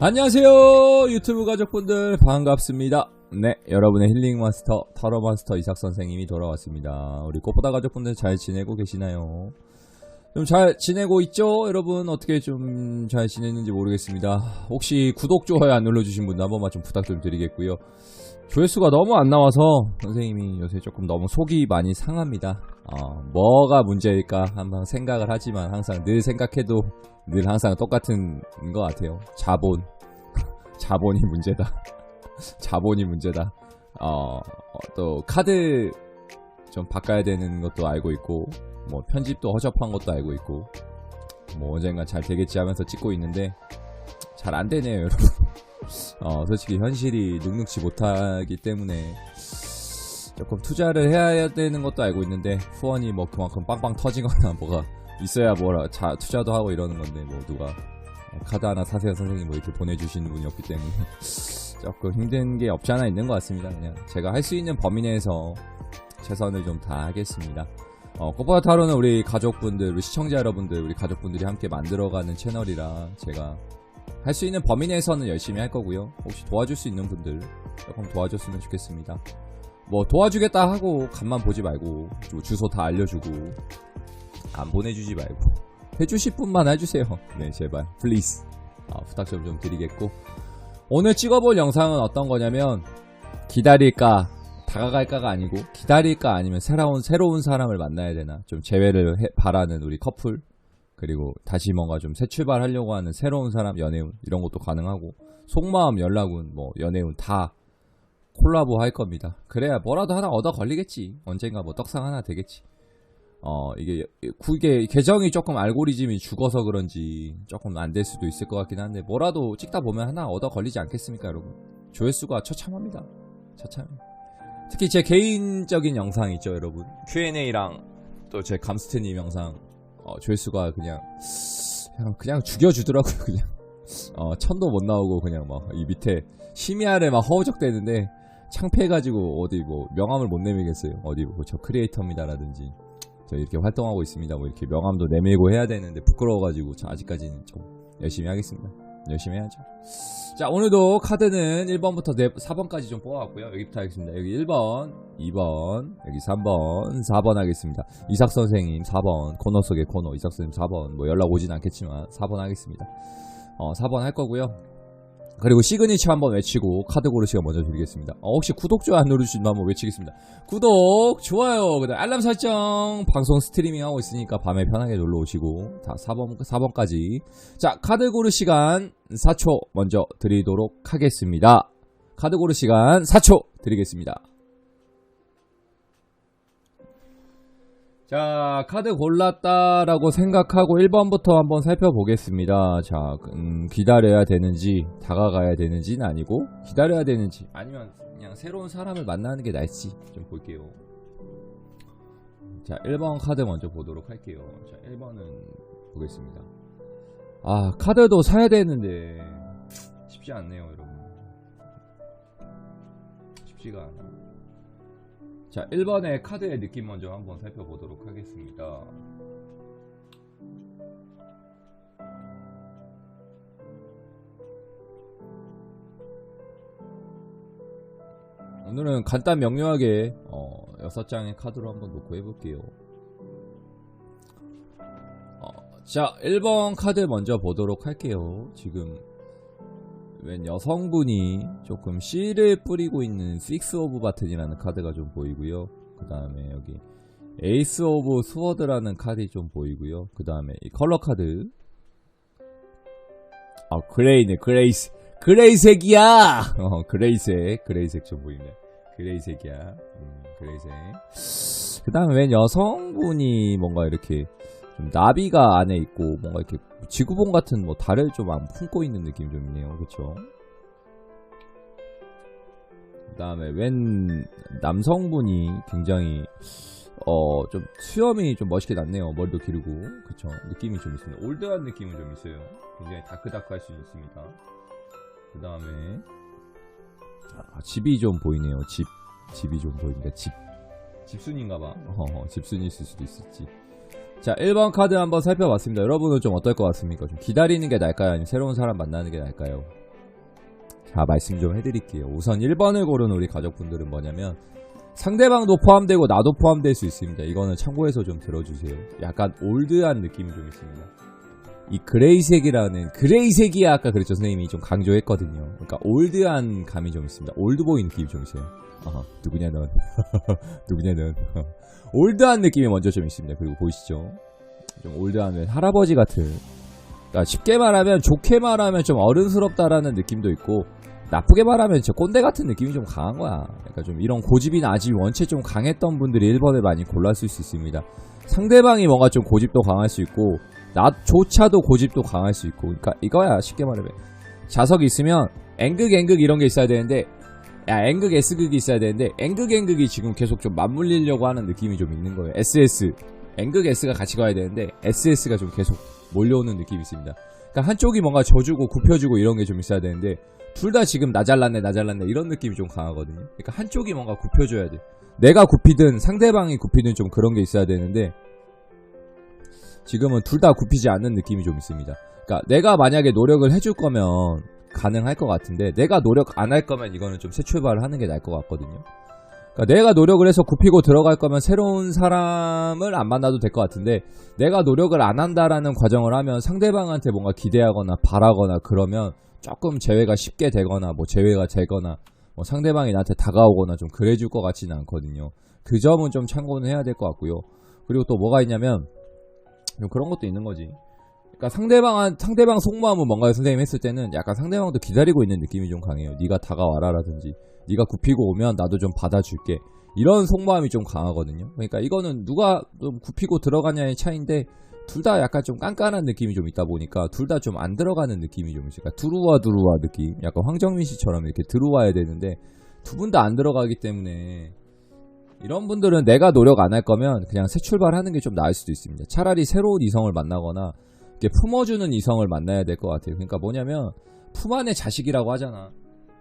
안녕하세요 유튜브 가족분들 반갑습니다. 네, 여러분의 힐링 마스터 타로 마스터 이삭 선생님이 돌아왔습니다. 우리 꽃보다 가족분들 잘 지내고 계시나요? 좀 잘 지내고 있죠? 여러분 어떻게 좀 잘 지냈는지 모르겠습니다. 혹시 구독 좋아요 안 눌러주신 분들 한 번만 좀 부탁 좀 드리겠고요. 조회수가 너무 안 나와서 선생님이 요새 조금 너무 속이 많이 상합니다. 뭐가 문제일까 한번 생각을 하지만 항상 늘 생각해도 늘 항상 똑같은 것 같아요. 자본이 문제다. 자본이 문제다. 또 카드 좀 바꿔야 되는 것도 알고 있고, 뭐 편집도 허접한 것도 알고 있고, 뭐 언젠가 잘 되겠지 하면서 찍고 있는데 잘 안 되네요, 여러분. 솔직히 현실이 눅눅지 못하기 때문에 조금 투자를 해야 되는 것도 알고 있는데 후원이 뭐 그만큼 빵빵 터지거나 뭐가 있어야 뭐라 투자도 하고 이러는 건데, 뭐 누가 카드 하나 사세요 선생님 뭐 이렇게 보내주시는 분이 없기 때문에 조금 힘든 게 없지 않아 있는 것 같습니다. 그냥 제가 할 수 있는 범위 내에서 최선을 좀 다하겠습니다. 꽃보다 타로는 우리 가족분들, 우리 시청자 여러분들, 우리 가족분들이 함께 만들어가는 채널이라 제가 할 수 있는 범위 내에서는 열심히 할 거고요. 혹시 도와줄 수 있는 분들 조금 도와줬으면 좋겠습니다. 뭐 도와주겠다 하고 간만 보지 말고 주소 다 알려주고 안 보내주지 말고 해주실 분만 해주세요. 네, 제발 플리즈 부탁 좀 드리겠고, 오늘 찍어볼 영상은 어떤 거냐면 기다릴까 다가갈까가 아니고 기다릴까 아니면 새로운 사람을 만나야 되나 좀 재회를 바라는 우리 커플, 그리고 다시 뭔가 좀 새 출발하려고 하는 새로운 사람, 연애운 이런 것도 가능하고, 속마음, 연락운, 뭐 연애운 다 콜라보 할 겁니다. 그래야 뭐라도 하나 얻어 걸리겠지. 언젠가 뭐 떡상 하나 되겠지. 이게 계정이 조금 알고리즘이 죽어서 그런지 조금 안 될 수도 있을 것 같긴 한데, 뭐라도 찍다 보면 하나 얻어 걸리지 않겠습니까, 여러분? 조회수가 처참합니다. 처참. 특히 제 개인적인 영상 있죠, 여러분. Q&A랑 또 제 감스트님 영상, 조회수가 그냥 죽여주더라고요, 그냥. 천도 못 나오고, 그냥 막, 이 밑에, 심야를 막 허우적대는데, 창피해가지고, 어디 뭐, 명함을 못 내밀겠어요. 어디 뭐, 저 크리에이터입니다라든지, 저 이렇게 활동하고 있습니다. 뭐, 이렇게 명함도 내밀고 해야 되는데, 부끄러워가지고, 아직까지는 좀, 열심히 하겠습니다. 열심히 해야죠. 자, 오늘도 카드는 1번부터 4번까지 좀 뽑아왔고요. 여기부터 하겠습니다. 여기 1번, 2번, 여기 3번, 4번 하겠습니다. 이삭 선생님 4번, 코너 속의 코너, 이삭 선생님 4번, 뭐 연락 오진 않겠지만 4번 하겠습니다. 4번 할 거고요. 그리고 시그니처 한번 외치고 카드 고르시가 먼저 드리겠습니다. 혹시 구독, 좋아요 안 누르시면 한번 외치겠습니다. 구독, 좋아요, 그다음 알람 설정. 방송 스트리밍 하고 있으니까 밤에 편하게 놀러 오시고 다 4번까지. 자, 카드 고르 시간 4초 먼저 드리도록 하겠습니다. 카드 고르 시간 4초 드리겠습니다. 자, 카드 골랐다라고 생각하고 1번부터 한번 살펴보겠습니다. 자, 기다려야 되는지 다가가야 되는지는 아니고, 기다려야 되는지 아니면 그냥 새로운 사람을 만나는 게 나을지 좀 볼게요. 자, 1번 카드 먼저 보도록 할게요. 자, 1번은 보겠습니다. 카드도 사야 되는데 쉽지 않네요, 여러분. 쉽지가 않아. 자, 1번의 카드의 느낌 먼저 한번 살펴보도록 하겠습니다. 오늘은 간단 명료하게 6장의 카드로 한번 놓고 해볼게요. 자, 1번 카드 먼저 보도록 할게요. 지금 웬 여성분이 조금 씨를 뿌리고 있는 6 오브 바튼이라는 카드가 좀 보이고요. 그 다음에 여기 에이스 오브 스워드라는 카드이 좀 보이고요. 그 다음에 이 컬러 카드, 그레이네, 그레이색이야. 그레이색 좀 보이네. 그레이색이야. 그레이색. 그 다음에 웬 여성분이 뭔가 이렇게 좀 나비가 안에 있고 뭔가 이렇게 지구본 같은 뭐 달을 좀 안 품고 있는 느낌이 좀 있네요. 그쵸? 그 다음에 웬 남성분이 굉장히 좀 수염이 좀 멋있게 났네요. 머리도 기르고. 그쵸? 느낌이 좀 있습니다. 올드한 느낌은 좀 있어요. 굉장히 다크다크할 수 있습니다. 그 다음에 집이 좀 보이네요. 집이 좀 보입니다. 집순인가봐. 집순이 있을 수도 있을지. 자, 1번 카드 한번 살펴봤습니다. 여러분은 좀 어떨 것 같습니까? 좀 기다리는 게 나을까요? 아니면 새로운 사람 만나는 게 나을까요? 자, 말씀 좀 해드릴게요. 우선 1번을 고른 우리 가족분들은 뭐냐면 상대방도 포함되고 나도 포함될 수 있습니다. 이거는 참고해서 좀 들어주세요. 약간 올드한 느낌이 좀 있습니다. 이 그레이색이야 아까 그랬죠. 선생님이 좀 강조했거든요. 그러니까 올드한 감이 좀 있습니다. 올드보이 느낌이 좀 있어요. 누구냐 넌. 누구냐 넌. 올드한 느낌이 먼저 좀 있습니다. 그리고 보이시죠? 좀 올드한 할아버지 같은. 그러니까 쉽게 말하면 좋게 말하면 좀 어른스럽다라는 느낌도 있고 나쁘게 말하면 진짜 꼰대 같은 느낌이 좀 강한 거야. 그러니까 좀 이런 고집이나 아집이 원체 좀 강했던 분들이 1번을 많이 골랐을 수 있습니다. 상대방이 뭔가 좀 고집도 강할 수 있고 나조차도 고집도 강할 수 있고. 그러니까 이거야 쉽게 말하면 자석이 있으면 N극 이런 게 있어야 되는데 N극 S극이 있어야 되는데 N극이 지금 계속 좀 맞물리려고 하는 느낌이 좀 있는 거예요. SS N극 S가 같이 가야 되는데 SS가 좀 계속 몰려오는 느낌이 있습니다. 그러니까 한쪽이 뭔가 져주고 굽혀주고 이런 게 좀 있어야 되는데 둘 다 지금 나 잘났네 이런 느낌이 좀 강하거든요. 그러니까 한쪽이 뭔가 굽혀줘야 돼. 내가 굽히든 상대방이 굽히든 좀 그런 게 있어야 되는데 지금은 둘 다 굽히지 않는 느낌이 좀 있습니다. 그러니까 내가 만약에 노력을 해줄 거면 가능할 것 같은데 내가 노력 안 할 거면 이거는 좀 새 출발을 하는 게 나을 것 같거든요. 그러니까 내가 노력을 해서 굽히고 들어갈 거면 새로운 사람을 안 만나도 될 것 같은데 내가 노력을 안 한다라는 과정을 하면 상대방한테 뭔가 기대하거나 바라거나 그러면 조금 재회가 쉽게 되거나 뭐 재회가 되거나 뭐 상대방이 나한테 다가오거나 좀 그래줄 것 같지는 않거든요. 그 점은 좀 참고는 해야 될 것 같고요. 그리고 또 뭐가 있냐면 좀 그런 것도 있는 거지. 그러니까 상대방 속마음은 뭔가 선생님 했을 때는 약간 상대방도 기다리고 있는 느낌이 좀 강해요. 네가 다가와라라든지 네가 굽히고 오면 나도 좀 받아줄게. 이런 속마음이 좀 강하거든요. 그러니까 이거는 누가 좀 굽히고 들어가냐의 차이인데 둘 다 약간 좀 깐깐한 느낌이 좀 있다 보니까 둘 다 좀 안 들어가는 느낌이 좀 있어요. 그러니까 두루와 느낌. 약간 황정민 씨처럼 이렇게 들어와야 되는데 두 분 다 안 들어가기 때문에 이런 분들은 내가 노력 안 할 거면 그냥 새 출발하는 게 좀 나을 수도 있습니다. 차라리 새로운 이성을 만나거나 이렇게 품어주는 이성을 만나야 될 것 같아요. 그러니까 뭐냐면 품 안의 자식이라고 하잖아.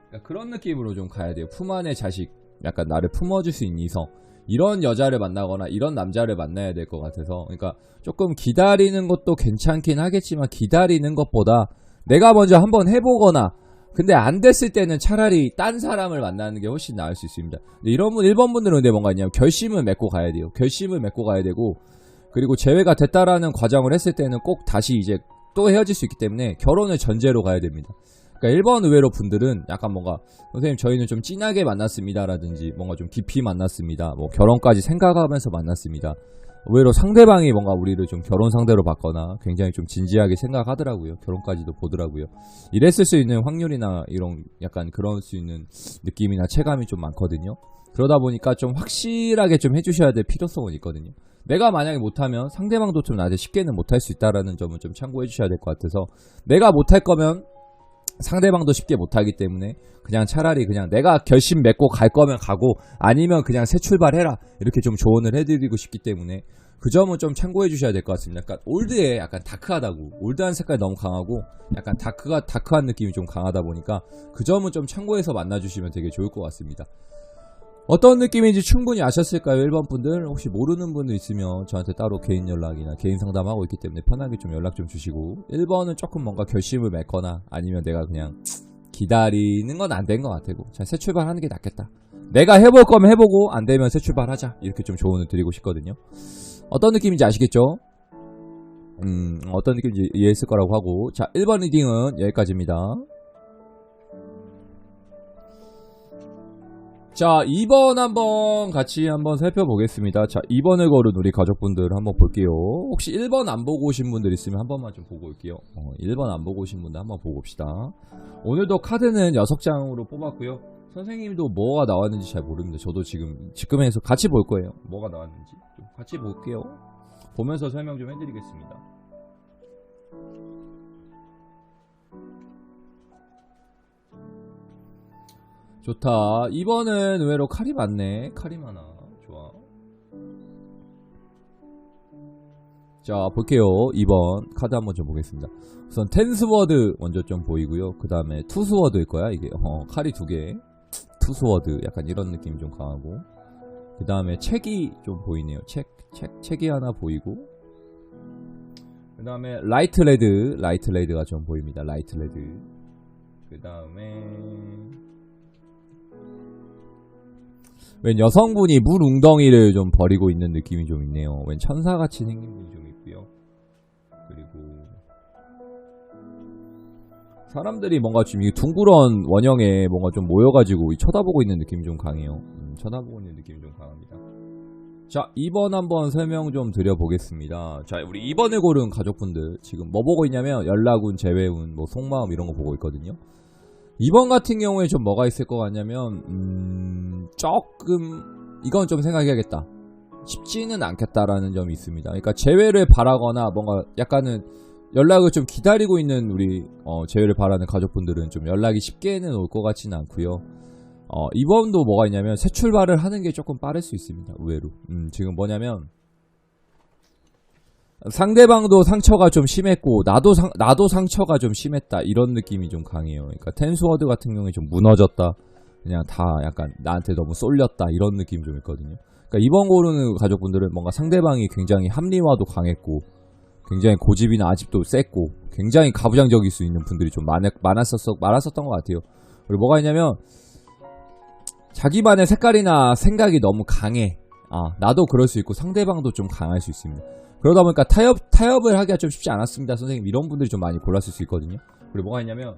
그러니까 그런 느낌으로 좀 가야 돼요. 품 안의 자식, 약간 나를 품어줄 수 있는 이성, 이런 여자를 만나거나 이런 남자를 만나야 될 것 같아서. 그러니까 조금 기다리는 것도 괜찮긴 하겠지만 기다리는 것보다 내가 먼저 한번 해보거나 근데 안 됐을 때는 차라리 딴 사람을 만나는 게 훨씬 나을 수 있습니다. 근데 이런 분 1번 분들은 근데 뭔가 있냐면 결심을 맺고 가야 돼요. 결심을 맺고 가야 되고 그리고 재회가 됐다라는 과정을 했을 때는 꼭 다시 이제 또 헤어질 수 있기 때문에 결혼을 전제로 가야 됩니다. 그러니까 1번 의외로 분들은 약간 뭔가 선생님 저희는 좀 진하게 만났습니다 라든지 뭔가 좀 깊이 만났습니다, 뭐 결혼까지 생각하면서 만났습니다. 의외로 상대방이 뭔가 우리를 좀 결혼 상대로 봤거나 굉장히 좀 진지하게 생각하더라고요. 결혼까지도 보더라고요. 이랬을 수 있는 확률이나 이런 약간 그럴 수 있는 느낌이나 체감이 좀 많거든요. 그러다 보니까 좀 확실하게 좀 해주셔야 될 필요성은 있거든요. 내가 만약에 못하면 상대방도 좀 나한테 쉽게는 못할 수 있다라는 점을 좀 참고해 주셔야 될 것 같아서 내가 못할 거면 상대방도 쉽게 못하기 때문에 그냥 차라리 그냥 내가 결심 맺고 갈 거면 가고 아니면 그냥 새 출발해라 이렇게 좀 조언을 해드리고 싶기 때문에 그 점은 좀 참고해 주셔야 될 것 같습니다. 약간 올드에 약간 다크하다고, 올드한 색깔이 너무 강하고 약간 다크한 느낌이 좀 강하다 보니까 그 점은 좀 참고해서 만나주시면 되게 좋을 것 같습니다. 어떤 느낌인지 충분히 아셨을까요? 1번 분들 혹시 모르는 분들 있으면 저한테 따로 개인 연락이나 개인 상담하고 있기 때문에 편하게 좀 연락 좀 주시고 1번은 조금 뭔가 결심을 맺거나 아니면 내가 그냥 기다리는 건 안 된 것 같고 자, 새 출발하는 게 낫겠다. 내가 해볼 거면 해보고 안 되면 새 출발하자 이렇게 좀 조언을 드리고 싶거든요. 어떤 느낌인지 아시겠죠? 어떤 느낌인지 이해했을 거라고 하고 자 1번 리딩은 여기까지입니다. 자 2번 한번 같이 한번 살펴보겠습니다. 자 2번을 고른 우리 가족분들 한번 볼게요. 혹시 1번 안 보고 오신 분들 있으면 한 번만 좀 보고 올게요. 1번 안 보고 오신 분들 한번 보고 옵시다. 오늘도 카드는 6장으로 뽑았고요. 선생님도 뭐가 나왔는지 잘 모르는데 저도 지금에서 같이 볼 거예요. 뭐가 나왔는지 좀 같이 볼게요. 보면서 설명 좀 해드리겠습니다. 좋다. 2번은 의외로 칼이 많네. 칼이 많아. 좋아. 자 볼게요. 2번 카드 한번 좀 보겠습니다. 우선 텐스워드 먼저 좀 보이고요. 그 다음에 투스워드일 거야 이게. 칼이 2개. 투스워드 약간 이런 느낌이 좀 강하고, 그 다음에 책이 좀 보이네요. 책이 하나 보이고, 그 다음에 라이트 레드가 좀 보입니다. 라이트 레드. 그 다음에 웬 여성분이 물 웅덩이를 좀 버리고 있는 느낌이 좀 있네요. 웬 천사같이 생긴 분이 좀 있고요. 그리고 사람들이 뭔가 지금 이 둥그런 원형에 뭔가 좀 모여가지고 쳐다보고 있는 느낌이 좀 강해요. 쳐다보고 있는 느낌이 좀 강합니다. 자, 2번 한번 설명 좀 드려보겠습니다. 자, 우리 2번을 고른 가족분들 지금 뭐 보고 있냐면 연락운, 재회운, 뭐 속마음 이런 거 보고 있거든요. 2번 같은 경우에 좀 뭐가 있을 것 같냐면 조금 이건 좀 생각해야겠다. 쉽지는 않겠다라는 점이 있습니다. 그러니까 재회를 바라거나 뭔가 약간은 연락을 좀 기다리고 있는 우리 재회를 바라는 가족분들은 좀 연락이 쉽게는 올 것 같지는 않고요. 이번도 뭐가 있냐면 새 출발을 하는 게 조금 빠를 수 있습니다. 의외로. 지금 뭐냐면 상대방도 상처가 좀 심했고 나도 상처가 좀 심했다 이런 느낌이 좀 강해요. 그러니까 텐스워드 같은 경우에 좀 무너졌다, 그냥 다 약간 나한테 너무 쏠렸다 이런 느낌이 좀 있거든요. 그러니까 이번 고르는 가족분들은 뭔가 상대방이 굉장히 합리화도 강했고 굉장히 고집이나 아집도 셌고 굉장히 가부장적일 수 있는 분들이 좀 많았었던 것 같아요. 그리고 뭐가 있냐면 자기만의 색깔이나 생각이 너무 강해. 나도 그럴 수 있고 상대방도 좀 강할 수 있습니다. 그러다 보니까 타협을 하기가 좀 쉽지 않았습니다. 선생님, 이런 분들이 좀 많이 골랐을 수 있거든요. 그리고 뭐가 있냐면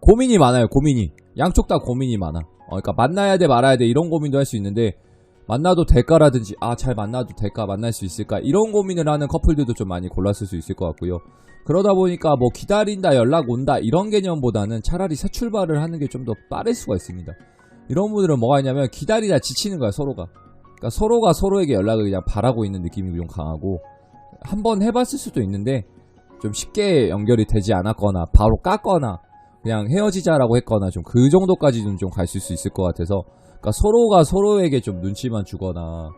고민이 많아요. 고민이 양쪽 다 고민이 많아. 그러니까 만나야 돼 말아야 돼 이런 고민도 할 수 있는데 만나도 될까라든지 잘 만나도 될까, 만날 수 있을까 이런 고민을 하는 커플들도 좀 많이 골랐을 수 있을 것 같고요. 그러다 보니까 뭐 기다린다, 연락 온다 이런 개념보다는 차라리 새 출발을 하는 게 좀 더 빠를 수가 있습니다. 이런 분들은 뭐가 있냐면 기다리다 지치는 거야, 서로가. 그러니까 서로가 서로에게 연락을 그냥 바라고 있는 느낌이 좀 강하고, 한번 해봤을 수도 있는데 좀 쉽게 연결이 되지 않았거나 바로 깠거나 그냥 헤어지자라고 했거나 좀 그 정도까지는 좀 갈 수 있을 것 같아서, 그러니까 서로가 서로에게 좀 눈치만 주거나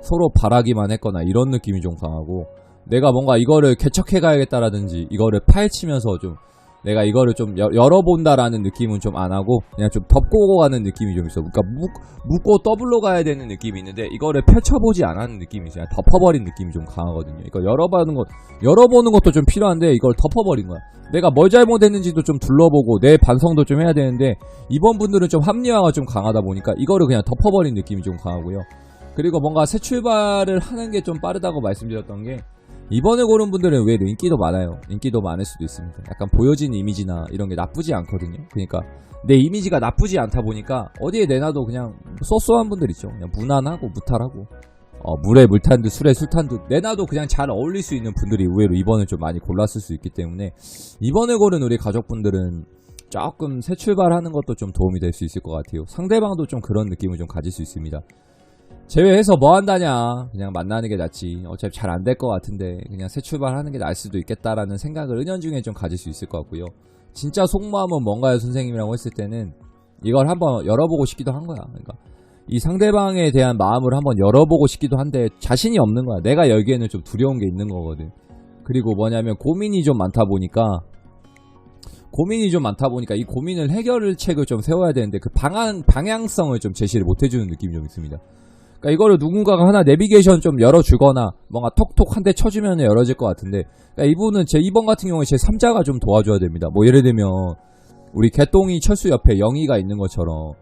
서로 바라기만 했거나 이런 느낌이 좀 강하고, 내가 뭔가 이거를 개척해 가야겠다라든지 이거를 파헤치면서 좀 내가 이거를 좀 열어본다라는 느낌은 좀 안 하고 그냥 좀 덮고 가는 느낌이 좀 있어. 그러니까 묶고 더블로 가야 되는 느낌이 있는데 이거를 펼쳐보지 않았는 느낌이 있어요. 덮어버린 느낌이 좀 강하거든요. 이거 열어보는 것도 좀 필요한데 이걸 덮어버린 거야. 내가 뭘 잘못했는지도 좀 둘러보고 내 반성도 좀 해야 되는데 이번 분들은 좀 합리화가 좀 강하다 보니까 이거를 그냥 덮어버린 느낌이 좀 강하고요. 그리고 뭔가 새 출발을 하는 게 좀 빠르다고 말씀드렸던 게, 이번에 고른 분들은 의외로 인기도 많아요. 인기도 많을 수도 있습니다. 약간 보여진 이미지나 이런 게 나쁘지 않거든요. 그러니까 내 이미지가 나쁘지 않다 보니까 어디에 내놔도 그냥 쏘쏘한 분들 있죠. 그냥 무난하고 무탈하고 물에 물 탄 듯 술에 술 탄 듯 내놔도 그냥 잘 어울릴 수 있는 분들이 의외로 이번을 좀 많이 골랐을 수 있기 때문에 이번에 고른 우리 가족분들은 조금 새 출발하는 것도 좀 도움이 될 수 있을 것 같아요. 상대방도 좀 그런 느낌을 좀 가질 수 있습니다. 제외해서 뭐 한다냐, 그냥 만나는 게 낫지, 어차피 잘 안 될 것 같은데 그냥 새 출발하는 게 나을 수도 있겠다라는 생각을 은연중에 좀 가질 수 있을 것 같고요. 진짜 속마음은 뭔가요 선생님이라고 했을 때는 이걸 한번 열어보고 싶기도 한 거야. 그러니까 이 상대방에 대한 마음을 한번 열어보고 싶기도 한데 자신이 없는 거야. 내가 여기에는 좀 두려운 게 있는 거거든. 그리고 뭐냐면 고민이 좀 많다 보니까 이 고민을 해결책을 좀 세워야 되는데 그 방향성을 좀 제시를 못 해주는 느낌이 좀 있습니다. 그러니까 이거를 누군가가 하나 내비게이션 좀 열어주거나 뭔가 톡톡 한 대 쳐주면 열어질 것 같은데, 그러니까 이분은 제 2번 같은 경우에 제 3자가 좀 도와줘야 됩니다. 뭐 예를 들면 우리 개똥이 철수 옆에 영희가 있는 것처럼,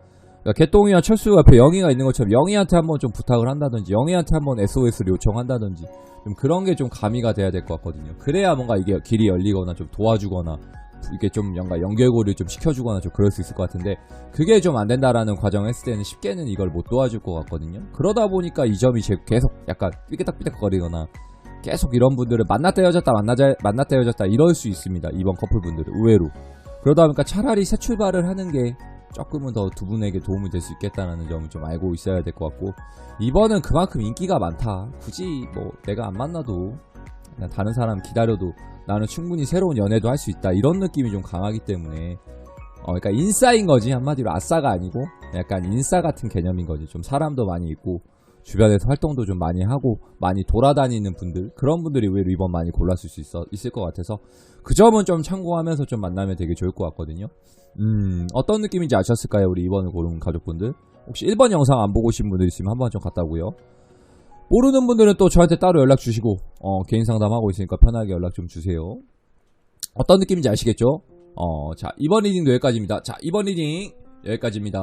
그러니까 개똥이와 철수 옆에 영희가 있는 것처럼 영희한테 한번 좀 부탁을 한다든지 영희한테 한번 SOS를 요청한다든지 좀 그런 게 좀 가미가 돼야 될 것 같거든요. 그래야 뭔가 이게 길이 열리거나 좀 도와주거나 이게 좀 연결고리를 좀 시켜주거나 좀 그럴 수 있을 것 같은데, 그게 좀 안 된다라는 과정을 했을 때는 쉽게는 이걸 못 도와줄 것 같거든요. 그러다 보니까 이 점이 계속 약간 삐끗거리거나 계속 이런 분들은 만났다 헤어졌다 이럴 수 있습니다. 이번 커플분들은 의외로. 그러다 보니까 차라리 새 출발을 하는 게 조금은 더 두 분에게 도움이 될 수 있겠다는 점을 좀 알고 있어야 될 것 같고, 이번은 그만큼 인기가 많다. 굳이 뭐 내가 안 만나도 그냥 다른 사람 기다려도 나는 충분히 새로운 연애도 할 수 있다 이런 느낌이 좀 강하기 때문에 그러니까 인싸인 거지. 한마디로 아싸가 아니고 약간 인싸 같은 개념인 거지. 좀 사람도 많이 있고 주변에서 활동도 좀 많이 하고 많이 돌아다니는 분들, 그런 분들이 의외로 이번 많이 골랐을 수 있을 것 같아서 그 점은 좀 참고하면서 좀 만나면 되게 좋을 것 같거든요. 어떤 느낌인지 아셨을까요? 우리 이번을 고른 가족분들. 혹시 1번 영상 안 보고 오신 분들 있으면 한번 좀 갔다 오고요. 모르는 분들은 또 저한테 따로 연락 주시고 개인 상담하고 있으니까 편하게 연락 좀 주세요. 어떤 느낌인지 아시겠죠? 자, 이번 리딩도 여기까지입니다. 자, 이번 리딩 여기까지입니다.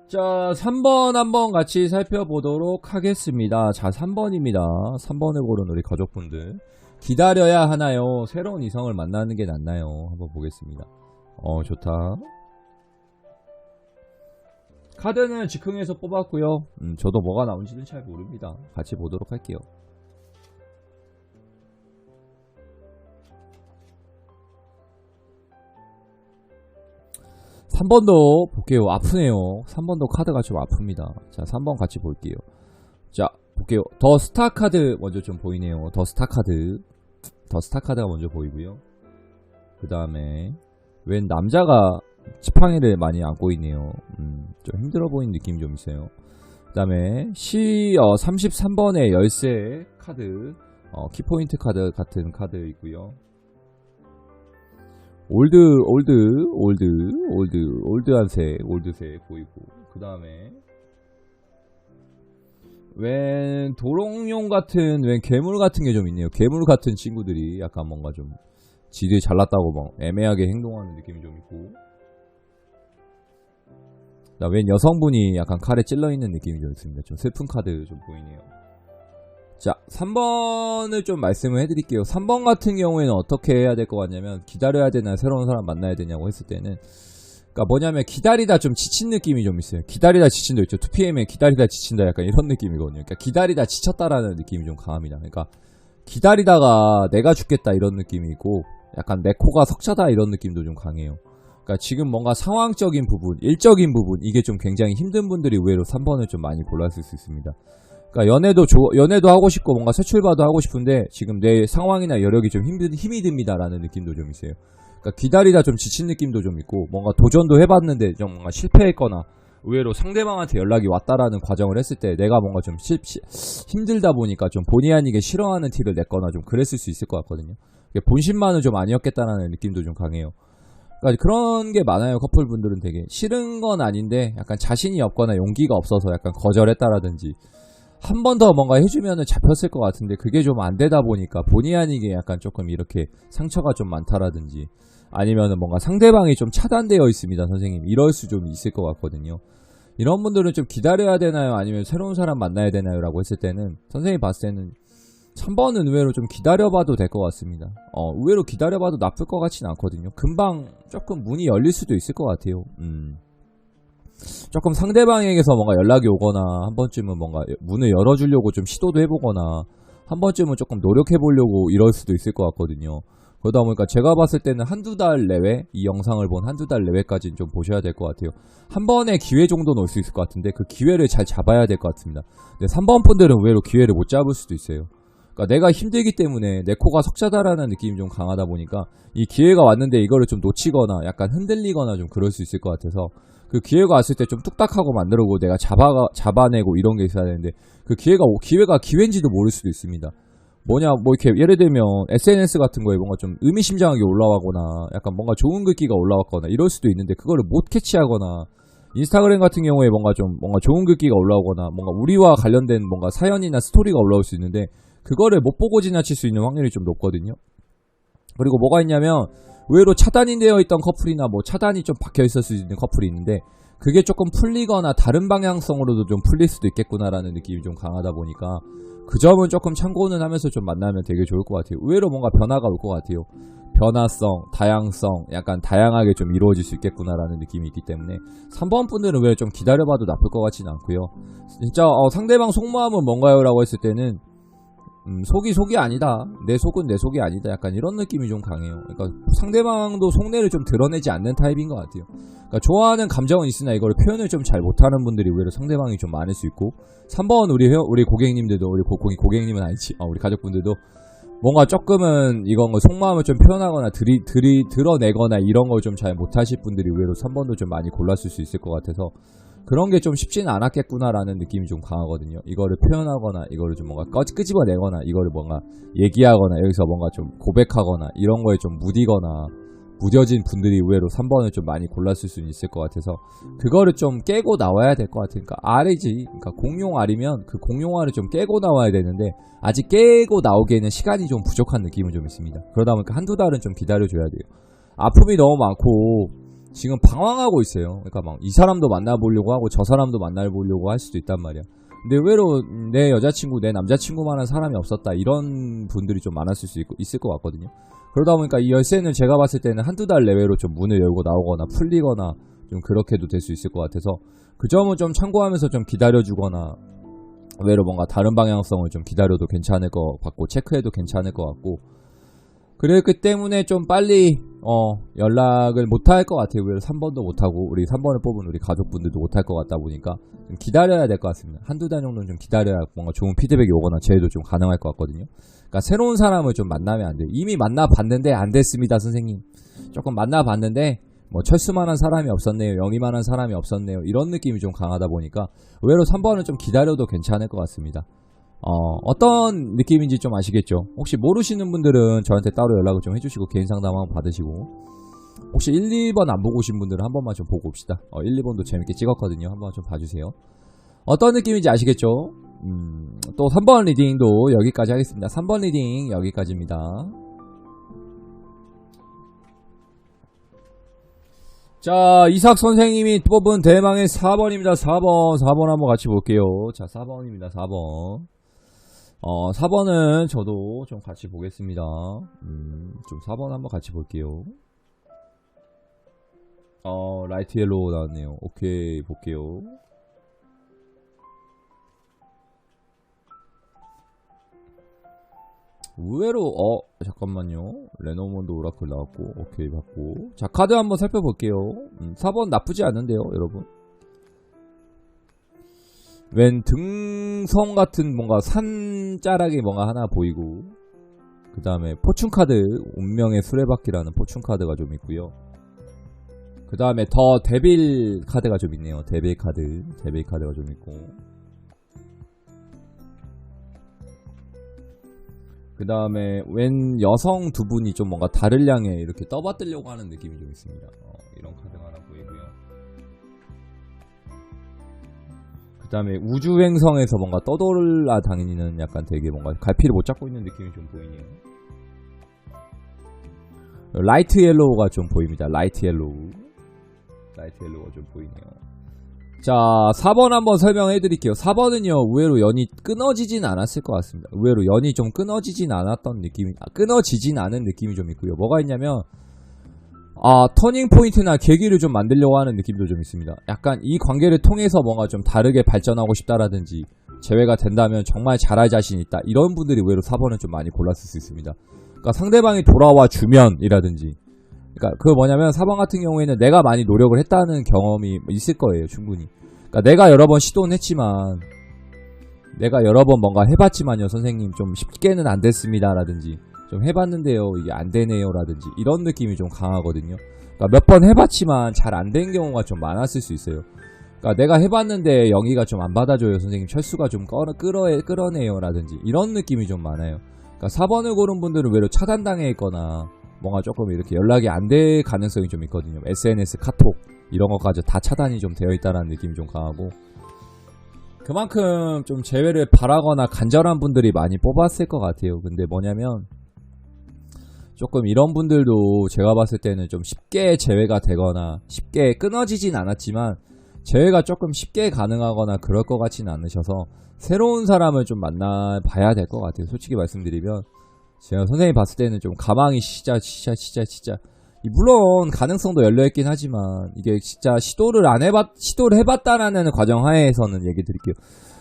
자, 3번 한번 같이 살펴보도록 하겠습니다. 자, 3번입니다. 3번을 고른 우리 가족분들. 기다려야 하나요? 새로운 이성을 만나는 게 낫나요? 한번 보겠습니다. 좋다. 카드는 즉흥에서 뽑았고요. 저도 뭐가 나온지는 잘 모릅니다. 같이 보도록 할게요. 3번도 볼게요. 아프네요. 3번도 카드가 좀 아픕니다. 자, 3번 같이 볼게요. 자, 볼게요. 더 스타 카드 먼저 좀 보이네요. 더 스타 카드가 먼저 보이고요. 그 다음에 웬 남자가 지팡이를 많이 안고 있네요. 좀 힘들어 보이는 느낌이 좀 있어요. 그 다음에 33번의 열쇠 카드, 키포인트 카드 같은 카드 있고요. 올드한색 보이고, 그 다음에 웬 도롱뇽 같은, 웬 괴물 같은 게 좀 있네요. 괴물 같은 친구들이 약간 뭔가 좀 지들이 잘났다고 막 애매하게 행동하는 느낌이 좀 있고, 웬 여성분이 약간 칼에 찔러있는 느낌이 좀 있습니다. 좀 슬픈 카드 좀 보이네요. 자, 3번을 좀 말씀을 해드릴게요. 3번 같은 경우에는 어떻게 해야 될 것 같냐면, 기다려야 되나 새로운 사람 만나야 되냐고 했을 때는, 그러니까 뭐냐면 기다리다 좀 지친 느낌이 좀 있어요. 기다리다 지친도 있죠. 2PM에 기다리다 지친다 약간 이런 느낌이거든요. 그러니까 기다리다 지쳤다라는 느낌이 좀 강합니다. 그러니까 기다리다가 내가 죽겠다 이런 느낌이 있고, 약간 내 코가 석자다 이런 느낌도 좀 강해요. 그러니까 지금 뭔가 상황적인 부분, 일적인 부분, 이게 좀 굉장히 힘든 분들이 의외로 3번을 좀 많이 골랐을 수 있습니다. 그러니까 연애도 하고 싶고 뭔가 새 출발도 하고 싶은데 지금 내 상황이나 여력이 좀 힘이 듭니다라는 느낌도 좀 있어요. 그러니까 기다리다 좀 지친 느낌도 좀 있고, 뭔가 도전도 해봤는데 좀 뭔가 실패했거나 의외로 상대방한테 연락이 왔다라는 과정을 했을 때 내가 뭔가 좀 힘들다 보니까 좀 본의 아니게 싫어하는 티를 냈거나 좀 그랬을 수 있을 것 같거든요. 본심만은 좀 아니었겠다라는 느낌도 좀 강해요. 그러니까 그런 게 많아요. 커플분들은 되게 싫은 건 아닌데 약간 자신이 없거나 용기가 없어서 약간 거절했다라든지, 한 번 더 뭔가 해주면은 잡혔을 것 같은데 그게 좀 안 되다 보니까 본의 아니게 약간 조금 이렇게 상처가 좀 많다라든지, 아니면은 뭔가 상대방이 좀 차단되어 있습니다, 선생님. 이럴 수 좀 있을 것 같거든요. 이런 분들은 좀 기다려야 되나요? 아니면 새로운 사람 만나야 되나요? 라고 했을 때는 선생님이 봤을 때는 3번은 의외로 좀 기다려봐도 될 것 같습니다. 의외로 기다려봐도 나쁠 것 같진 않거든요. 금방 조금 문이 열릴 수도 있을 것 같아요. 조금 상대방에게서 뭔가 연락이 오거나 한 번쯤은 뭔가 문을 열어주려고 좀 시도도 해보거나 한 번쯤은 조금 노력해보려고 이럴 수도 있을 것 같거든요. 그러다 보니까 제가 봤을 때는 한두 달 내외, 이 영상을 본 한두 달 내외까지는 좀 보셔야 될 것 같아요. 한 번의 기회 정도는 올 수 있을 것 같은데 그 기회를 잘 잡아야 될 것 같습니다. 근데 3번 분들은 의외로 기회를 못 잡을 수도 있어요. 그러니까 내가 힘들기 때문에 내 코가 석자다라는 느낌이 좀 강하다 보니까 이 기회가 왔는데 이거를 좀 놓치거나 약간 흔들리거나 좀 그럴 수 있을 것 같아서, 그 기회가 왔을 때 좀 뚝딱하고 만들고 내가 잡아내고 이런 게 있어야 되는데 그 기회가 기회인지도 모를 수도 있습니다. 뭐냐, 뭐 이렇게 예를 들면 SNS 같은 거에 뭔가 좀 의미심장하게 올라가거나 약간 뭔가 좋은 글귀가 올라왔거나 이럴 수도 있는데 그거를 못 캐치하거나, 인스타그램 같은 경우에 뭔가 좋은 글귀가 올라오거나 뭔가 우리와 관련된 뭔가 사연이나 스토리가 올라올 수 있는데 그거를 못 보고 지나칠 수 있는 확률이 좀 높거든요. 그리고 뭐가 있냐면 의외로 차단이 되어 있던 커플이나 뭐 차단이 좀 박혀 있을 수 있는 커플이 있는데 그게 조금 풀리거나 다른 방향성으로도 좀 풀릴 수도 있겠구나라는 느낌이 좀 강하다 보니까 그 점은 조금 참고는 하면서 좀 만나면 되게 좋을 것 같아요. 의외로 뭔가 변화가 올 것 같아요. 변화성, 다양성, 약간 다양하게 좀 이루어질 수 있겠구나라는 느낌이 있기 때문에 3번 분들은 왜 좀 기다려봐도 나쁠 것 같지는 않고요. 진짜 상대방 속마음은 뭔가요? 라고 했을 때는 속이 아니다. 내 속은 내 속이 아니다. 약간 이런 느낌이 좀 강해요. 그러니까 상대방도 속내를 좀 드러내지 않는 타입인 것 같아요. 그러니까 좋아하는 감정은 있으나 이걸 표현을 좀 잘 못하는 분들이 의외로 상대방이 좀 많을 수 있고, 3번 우리 고객님들도, 우리 고객님은 아니지, 우리 가족분들도 뭔가 조금은 이건 뭐 속마음을 좀 표현하거나 드러내거나 이런 걸 좀 잘 못하실 분들이 의외로 3번도 좀 많이 골랐을 수 있을 것 같아서 그런 게 좀 쉽지는 않았겠구나라는 느낌이 좀 강하거든요. 이거를 표현하거나 이거를 좀 뭔가 끄집어내거나 이거를 뭔가 얘기하거나 여기서 뭔가 좀 고백하거나 이런 거에 좀 무뎌진 분들이 의외로 3번을 좀 많이 골랐을 수는 있을 것 같아서 그거를 좀 깨고 나와야 될 것 같으니까 R이지. 그러니까 공룡 R이면 그 공룡 R을 좀 깨고 나와야 되는데 아직 깨고 나오기에는 시간이 좀 부족한 느낌은 좀 있습니다. 그러다 보니까 한두 달은 좀 기다려줘야 돼요. 아픔이 너무 많고 지금 방황하고 있어요. 그러니까 막 이 사람도 만나보려고 하고 저 사람도 만나보려고 할 수도 있단 말이야. 근데 의외로 내 여자친구, 내 남자친구만한 사람이 없었다 이런 분들이 좀 많았을 수 있을 것 같거든요. 그러다 보니까 이 열쇠는 제가 봤을 때는 한두 달 내외로 좀 문을 열고 나오거나 풀리거나 좀 그렇게도 될 수 있을 것 같아서 그 점은 좀 참고하면서 좀 기다려주거나 의외로 뭔가 다른 방향성을 좀 기다려도 괜찮을 것 같고 체크해도 괜찮을 것 같고 그랬기 때문에 좀 빨리 연락을 못할 것 같아요. 의외로 3번도 못하고 우리 3번을 뽑은 우리 가족분들도 못할 것 같다 보니까 좀 기다려야 될 것 같습니다. 한두 달 정도는 좀 기다려야 뭔가 좋은 피드백이 오거나 제외도 좀 가능할 것 같거든요. 그러니까 새로운 사람을 좀 만나면 안 돼요. 이미 만나봤는데 안 됐습니다, 선생님. 조금 만나봤는데 뭐 철수만한 사람이 없었네요. 영희만한 사람이 없었네요. 이런 느낌이 좀 강하다 보니까 의외로 3번은 좀 기다려도 괜찮을 것 같습니다. 어떤 느낌인지 좀 아시겠죠? 혹시 모르시는 분들은 저한테 따로 연락을 좀 해주시고 개인 상담 한번 받으시고 혹시 1, 2번 안 보고 오신 분들은 한 번만 좀 보고 옵시다. 1, 2번도 재밌게 찍었거든요. 한번 좀 봐주세요. 어떤 느낌인지 아시겠죠? 또 3번 리딩도 여기까지 하겠습니다. 3번 리딩 여기까지입니다. 자, 이삭 선생님이 뽑은 대망의 4번입니다. 4번 한번 같이 볼게요. 자, 4번입니다. 4번. 4번은 저도 좀 같이 보겠습니다. 좀 4번 한번 같이 볼게요. 라이트 옐로우 나왔네요. 오케이, 볼게요. 의외로 잠깐만요. 레노몬드 오라클 나왔고 오케이 받고 자 카드 한번 살펴볼게요. 4번 나쁘지 않은데요 여러분. 웬 등성 같은 뭔가 산자락이 뭔가 하나 보이고 그 다음에 포춘 카드 운명의 수레바퀴라는 포춘 카드가 좀 있고요. 그 다음에 더 데빌 카드가 좀 있네요. 데빌 카드가 좀 있고 그 다음에 웬 여성 두 분이 좀 뭔가 달을 향해 이렇게 떠받들려고 하는 느낌이 좀 있습니다. 이런 카드가 하나 보이고요. 그 다음에 우주행성에서 뭔가 떠돌아 다니는 약간 되게 뭔가 갈피를 못 잡고 있는 느낌이 좀 보이네요. 라이트 옐로우가 좀 보입니다. 라이트 옐로우가 좀 보이네요. 자 4번 한번 설명해 드릴게요. 4번은요 의외로 연이 끊어지진 않았을 것 같습니다. 의외로 연이 좀 끊어지진 않았던 느낌이 끊어지진 않은 느낌이 좀 있고요. 뭐가 있냐면 터닝 포인트나 계기를 좀 만들려고 하는 느낌도 좀 있습니다. 약간 이 관계를 통해서 뭔가 좀 다르게 발전하고 싶다라든지 재회가 된다면 정말 잘할 자신 있다 이런 분들이 의외로 4번은 좀 많이 골랐을 수 있습니다. 그러니까 상대방이 돌아와 주면이라든지 그러니까 그거 뭐냐면 4번 같은 경우에는 내가 많이 노력을 했다는 경험이 있을 거예요. 충분히. 그러니까 내가 여러 번 시도는 했지만 내가 여러 번 뭔가 해봤지만요 선생님 좀 쉽게는 안 됐습니다 라든지 좀 해봤는데요 이게 안 되네요 라든지 이런 느낌이 좀 강하거든요. 그러니까 몇 번 해봤지만 잘 안 된 경우가 좀 많았을 수 있어요. 그러니까 내가 해봤는데 영희가 좀 안 받아줘요 선생님 철수가 좀 끌어내요 라든지 이런 느낌이 좀 많아요. 그러니까 4번을 고른 분들은 외로 차단당해 있거나 뭔가 조금 이렇게 연락이 안 될 가능성이 좀 있거든요. SNS, 카톡 이런 것까지 다 차단이 좀 되어 있다는 느낌이 좀 강하고 그만큼 좀 재회를 바라거나 간절한 분들이 많이 뽑았을 것 같아요. 근데 뭐냐면 조금 이런 분들도 제가 봤을 때는 좀 쉽게 재회가 되거나 쉽게 끊어지진 않았지만 재회가 조금 쉽게 가능하거나 그럴 것 같지는 않으셔서 새로운 사람을 좀 만나봐야 될 것 같아요. 솔직히 말씀드리면 제가 선생님이 봤을 때는 좀 가망이 진짜 물론 가능성도 열려있긴 하지만 이게 진짜 시도를 해봤다라는 과정 하에서는 얘기 드릴게요.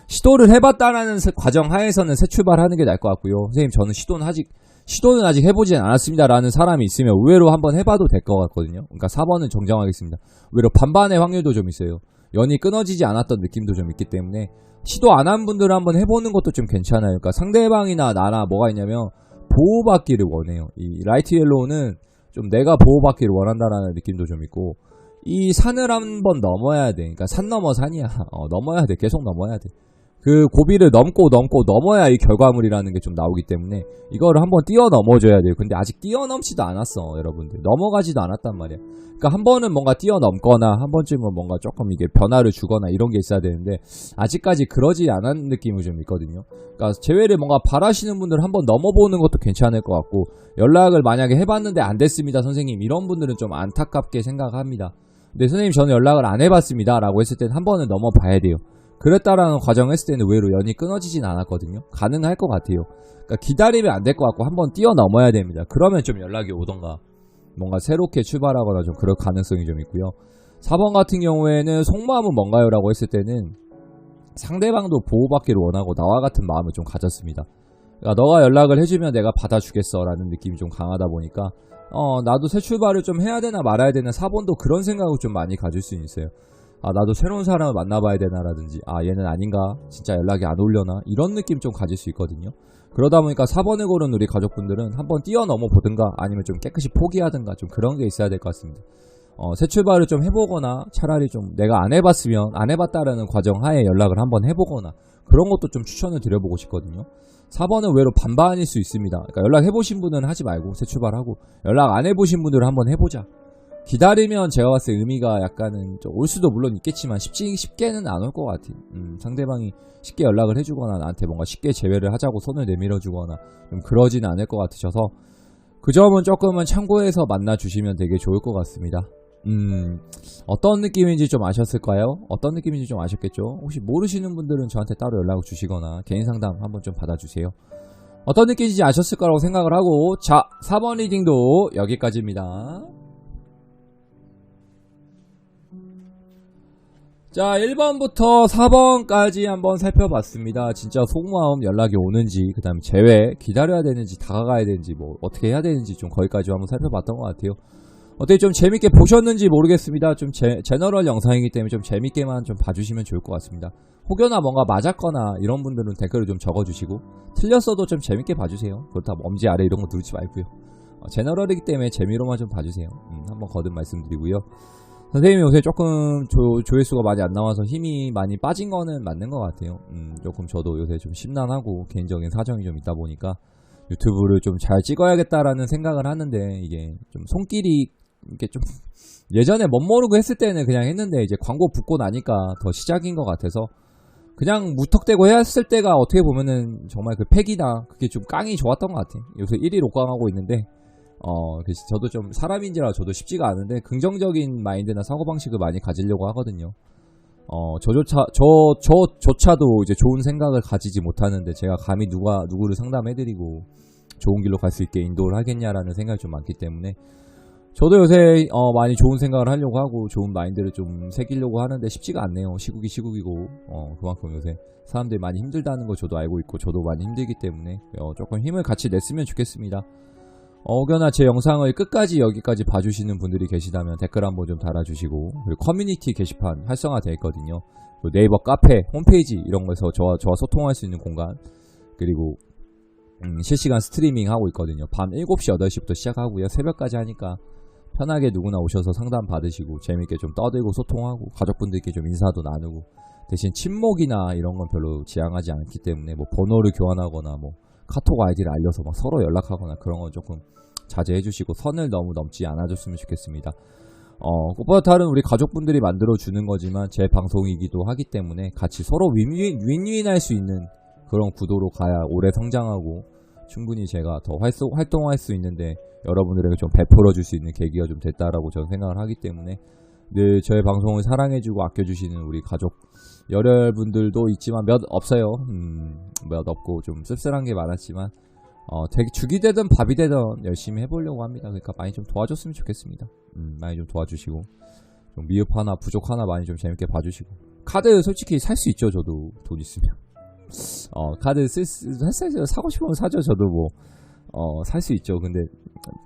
시도를 해봤다라는 과정 하에서는 새 출발하는 게 나을 것 같고요. 선생님 저는 시도는 아직 해보진 않았습니다 라는 사람이 있으면 의외로 한번 해봐도 될 것 같거든요. 그러니까 4번은 정정하겠습니다. 의외로 반반의 확률도 좀 있어요. 연이 끊어지지 않았던 느낌도 좀 있기 때문에 시도 안 한 분들은 한번 해보는 것도 좀 괜찮아요. 그러니까 상대방이나 나나 뭐가 있냐면 보호받기를 원해요. 이 라이트 옐로우는 좀 내가 보호받기를 원한다라는 느낌도 좀 있고, 이 산을 한번 넘어야 돼. 그러니까 산 넘어 산이야. 넘어야 돼. 계속 넘어야 돼. 그 고비를 넘고 넘어야 이 결과물이라는 게 좀 나오기 때문에 이거를 한번 뛰어넘어줘야 돼요. 근데 아직 뛰어넘지도 않았어, 여러분들. 넘어가지도 않았단 말이야. 그러니까 한 번은 뭔가 뛰어넘거나 한 번쯤은 뭔가 조금 이게 변화를 주거나 이런 게 있어야 되는데 아직까지 그러지 않은 느낌이 좀 있거든요. 그러니까 재회를 뭔가 바라시는 분들은 한번 넘어보는 것도 괜찮을 것 같고, 연락을 만약에 해봤는데 안 됐습니다 선생님, 이런 분들은 좀 안타깝게 생각합니다. 근데 선생님 저는 연락을 안 해봤습니다 라고 했을 때는 한 번은 넘어봐야 돼요. 그랬다라는 과정을 했을 때는 의외로 연이 끊어지진 않았거든요. 가능할 것 같아요. 그러니까 기다리면 안 될 것 같고 한번 뛰어넘어야 됩니다. 그러면 좀 연락이 오던가 뭔가 새롭게 출발하거나 좀 그럴 가능성이 좀 있고요. 4번 같은 경우에는 속마음은 뭔가요? 라고 했을 때는 상대방도 보호받기를 원하고 나와 같은 마음을 좀 가졌습니다. 그러니까 너가 연락을 해주면 내가 받아주겠어 라는 느낌이 좀 강하다 보니까 나도 새 출발을 좀 해야 되나 말아야 되나, 4번도 그런 생각을 좀 많이 가질 수 있어요. 나도 새로운 사람을 만나봐야 되나라든지, 얘는 아닌가, 진짜 연락이 안 올려나, 이런 느낌 좀 가질 수 있거든요. 그러다 보니까 4번을 고른 우리 가족분들은 한번 뛰어넘어 보든가 아니면 좀 깨끗이 포기하든가 좀 그런 게 있어야 될 것 같습니다. 새 출발을 좀 해보거나 차라리 좀 내가 안 해봤으면 안 해봤다라는 과정 하에 연락을 한번 해보거나 그런 것도 좀 추천을 드려보고 싶거든요. 4번은 의외로 반반일 수 있습니다. 그러니까 연락해보신 분은 하지 말고 새 출발하고, 연락 안 해보신 분들은 한번 해보자. 기다리면 제가 봤을 때 의미가 약간은 좀 올 수도 물론 있겠지만 쉽게는 안 올 것 같아요. 상대방이 쉽게 연락을 해주거나 나한테 뭔가 쉽게 재회를 하자고 손을 내밀어주거나 좀 그러지는 않을 것 같으셔서 그 점은 조금은 참고해서 만나주시면 되게 좋을 것 같습니다. 어떤 느낌인지 좀 아셨을까요? 어떤 느낌인지 좀 아셨겠죠? 혹시 모르시는 분들은 저한테 따로 연락을 주시거나 개인 상담 한번 좀 받아주세요. 어떤 느낌인지 아셨을 거라고 생각을 하고, 자, 4번 리딩도 여기까지입니다. 자, 1번부터 4번까지 한번 살펴봤습니다. 진짜 속마음 연락이 오는지, 그 다음에 재회 기다려야 되는지 다가가야 되는지 뭐 어떻게 해야 되는지 좀 거기까지 한번 살펴봤던 것 같아요. 어떻게 좀 재밌게 보셨는지 모르겠습니다. 좀 제너럴 영상이기 때문에 좀 재밌게만 좀 봐주시면 좋을 것 같습니다. 혹여나 뭔가 맞았거나 이런 분들은 댓글을 좀 적어주시고, 틀렸어도 좀 재밌게 봐주세요. 그렇다고 엄지 아래 이런 거 누르지 말고요. 제너럴이기 때문에 재미로만 좀 봐주세요. 한번 거듭 말씀드리고요. 선생님이 요새 조금 조회수가 많이 안 나와서 힘이 많이 빠진 거는 맞는 것 같아요. 조금 저도 요새 좀 심란하고 개인적인 사정이 좀 있다 보니까 유튜브를 좀 잘 찍어야겠다라는 생각을 하는데, 이게 좀 손길이 이게 좀 예전에 멋모르고 했을 때는 그냥 했는데 이제 광고 붙고 나니까 더 시작인 것 같아서 그냥 무턱대고 했을 때가 어떻게 보면은 정말 그 팩이나 그게 좀 깡이 좋았던 것 같아요. 요새 1일 5강하고 있는데 저도 좀 사람인지라 저도 쉽지가 않은데 긍정적인 마인드나 사고방식을 많이 가지려고 하거든요. 저조차도 이제 좋은 생각을 가지지 못하는데 제가 감히 누구를 상담해드리고 좋은 길로 갈 수 있게 인도를 하겠냐라는 생각이 좀 많기 때문에 저도 요새 많이 좋은 생각을 하려고 하고 좋은 마인드를 좀 새기려고 하는데 쉽지가 않네요. 시국이고 그만큼 요새 사람들이 많이 힘들다는 거 저도 알고 있고 저도 많이 힘들기 때문에 조금 힘을 같이 냈으면 좋겠습니다. 혹여나 제 영상을 끝까지 여기까지 봐주시는 분들이 계시다면 댓글 한번 좀 달아주시고, 그리고 커뮤니티 게시판 활성화되어 있거든요. 네이버 카페 홈페이지 이런 거에서 저와 소통할 수 있는 공간, 그리고 실시간 스트리밍 하고 있거든요. 밤 7시 8시부터 시작하고요. 새벽까지 하니까 편하게 누구나 오셔서 상담 받으시고 재밌게 좀 떠들고 소통하고 가족분들께 좀 인사도 나누고, 대신 침묵이나 이런 건 별로 지향하지 않기 때문에 뭐 번호를 교환하거나 뭐 카톡 아이디를 알려서 막 서로 연락하거나 그런 건 조금 자제해 주시고 선을 너무 넘지 않아줬으면 좋겠습니다. 그것보다 다른 우리 가족분들이 만들어주는 거지만 제 방송이기도 하기 때문에 같이 서로 윈윈할 수 있는 그런 구도로 가야 오래 성장하고 충분히 제가 더 활동할 수 있는데 여러분들에게 좀 베풀어 줄 수 있는 계기가 좀 됐다라고 저는 생각을 하기 때문에 늘 저의 방송을 사랑해주고 아껴주시는 우리 가족 열혈분들도 있지만 몇 없어요. 몇 없고 좀 씁쓸한 게 많았지만 되게 죽이 되든 밥이 되든 열심히 해보려고 합니다. 그러니까 많이 좀 도와줬으면 좋겠습니다. 많이 좀 도와주시고 좀 미흡 하나 부족 하나 많이 좀 재밌게 봐주시고, 카드 솔직히 살 수 있죠. 저도 돈 있으면 카드 사고 싶으면 사죠. 저도 뭐 살 수 있죠. 근데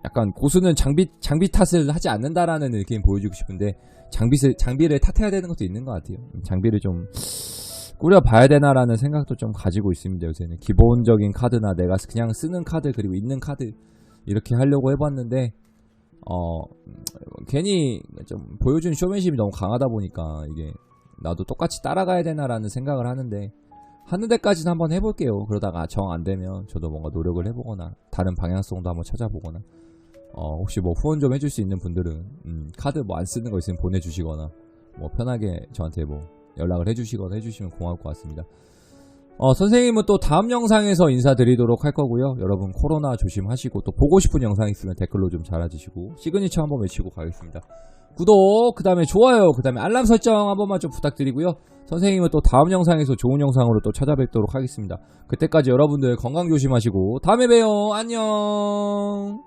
약간 고수는 장비 탓을 하지 않는다라는 느낌 보여주고 싶은데 장비를 탓해야 되는 것도 있는 것 같아요. 장비를 좀 꾸려봐야 되나라는 생각도 좀 가지고 있습니다. 요새는 기본적인 카드나 내가 그냥 쓰는 카드 그리고 있는 카드 이렇게 하려고 해봤는데 괜히 좀 보여준 쇼맨십이 너무 강하다 보니까 이게 나도 똑같이 따라가야 되나라는 생각을 하는데 하는 데까지는 한번 해볼게요. 그러다가 정 안되면 저도 뭔가 노력을 해보거나 다른 방향성도 한번 찾아보거나 혹시 뭐 후원 좀 해줄 수 있는 분들은 카드 뭐 안 쓰는 거 있으면 보내주시거나 뭐 편하게 저한테 뭐 연락을 해주시거나 해주시면 고마울 것 같습니다. 선생님은 또 다음 영상에서 인사드리도록 할 거고요. 여러분 코로나 조심하시고 또 보고 싶은 영상 있으면 댓글로 좀 달아주시고 시그니처 한번 외치고 가겠습니다. 구독, 그 다음에 좋아요, 그 다음에 알람 설정 한 번만 좀 부탁드리고요. 선생님은 또 다음 영상에서 좋은 영상으로 또 찾아뵙도록 하겠습니다. 그때까지 여러분들 건강 조심하시고 다음에 봬요. 안녕.